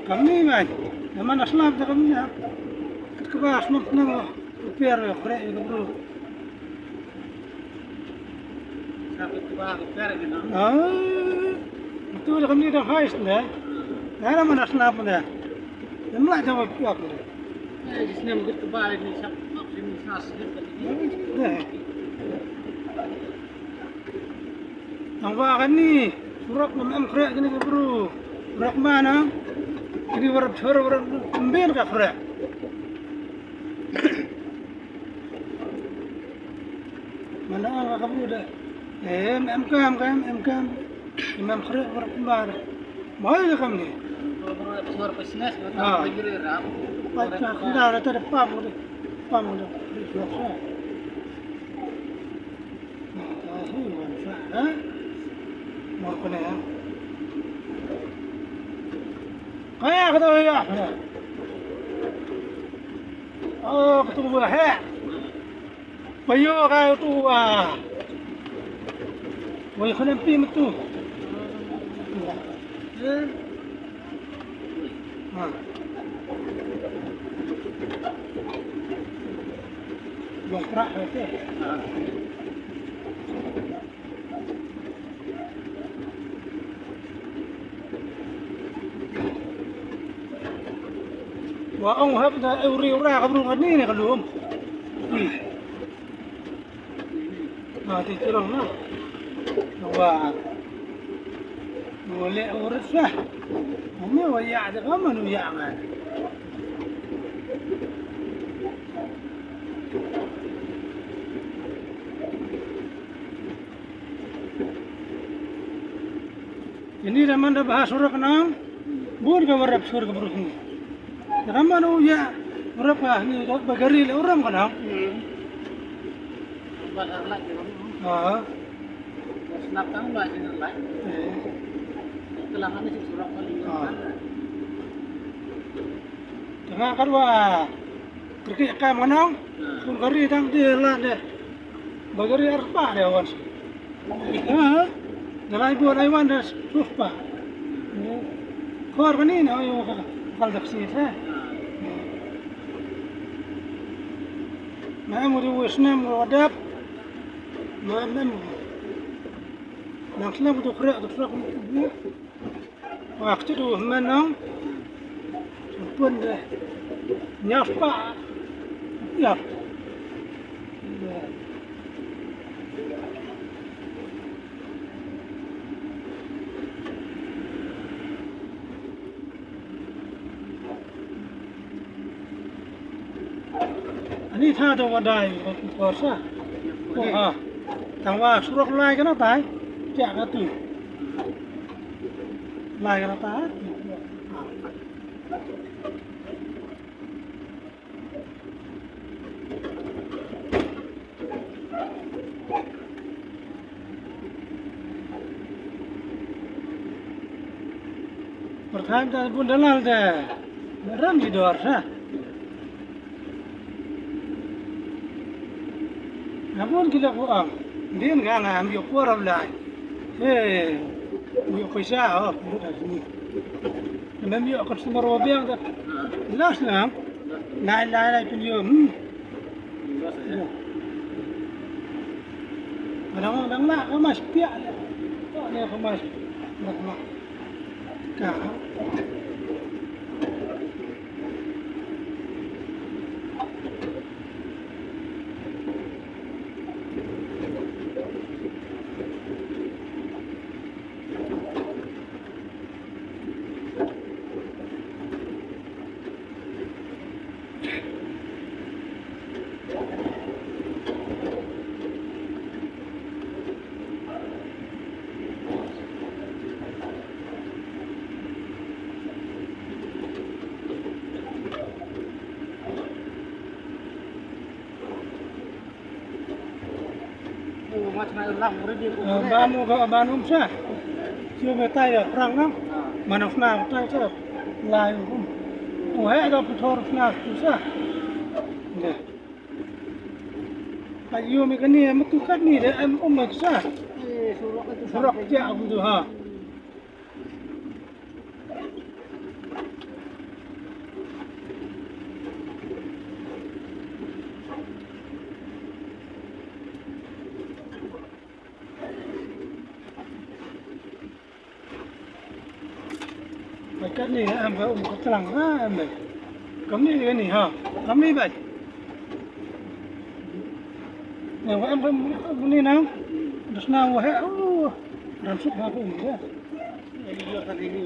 Kami mai, zaman aslam tak kami ya. Kebas nak repair korek itu bro. Sampai tua repair gitu. Itu kami dah hais dah. Mana mana aslam dah. Nampak jawab aku. Di sini mungkin kebal ini optimisasi gitu. Nampak kan ni surat memang korek ni bro. Surat mana? Ini warap kembir kah korek? Mana orang kamu dah? MK, imam korek warap kembir. Mau je kamu ni? Suara pesines, betul begini ram. Baca kenal ada pam udah. Suara. Tahu manfaat. Mau kena ya? Kaya kata ya. Oh, betul he. Bayo kaya tu ah. Bayo kena pi betul. Yang kerak itu. Wah, orang hab dah uri-ura kabrung ni kalum. Titurang na. Wah. Boleh urus lah. Ini wajah ada kamu nuyak kan. Ini zaman dah bahas surah kenal. Bukan kabar surah keburuk ni. Zaman nuyak berapa ni bagari le orang kenal. Bagar lagi. Snap tang lagi lagi. Kelangan ni surah paling. Tengah kadwa kerja kam kenal. Bagari tang dia lah deh. Bagari arba dia awan. Dalam ibu Aiwan dah sufa. Kor ni na ayo kal daksi ha. Ma muri wisnam wadab. Ma mem. Nang slam tu khra tu khra ku. Waktu tu manang. Pun dah. Nyapa. Ya. Ini thà đâu vào đài có sao? Thằngว่าสุรกลายกันนะตายแจกกันตื่นลายกันนะตาย Pertanyaan dari Bunda Lalda, ram di luar sah. Namun kita buang, dia enggak ambil kurang lain. Ambil pesa, bukan sini. Ambil customer wabiang dah, last nang, naik penjum. Kadang-kadang lah, kemas piak, tak ada kemas, nak. Kau. Banu ke banu sah, siapa tay ya perang nam, mana fna tay sah, lain pun, oh ada putar fna tu sah, deh, يوم كني متوكلني لأم أمك صح إيه شروق فرق تعبدها cái này em phải ủng có lằng ha em này cấm đi cái này ha cấm đi vậy này em phải đi nào terus nào wah dan sup ha pun ya Ini juga tadi ini.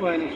كويس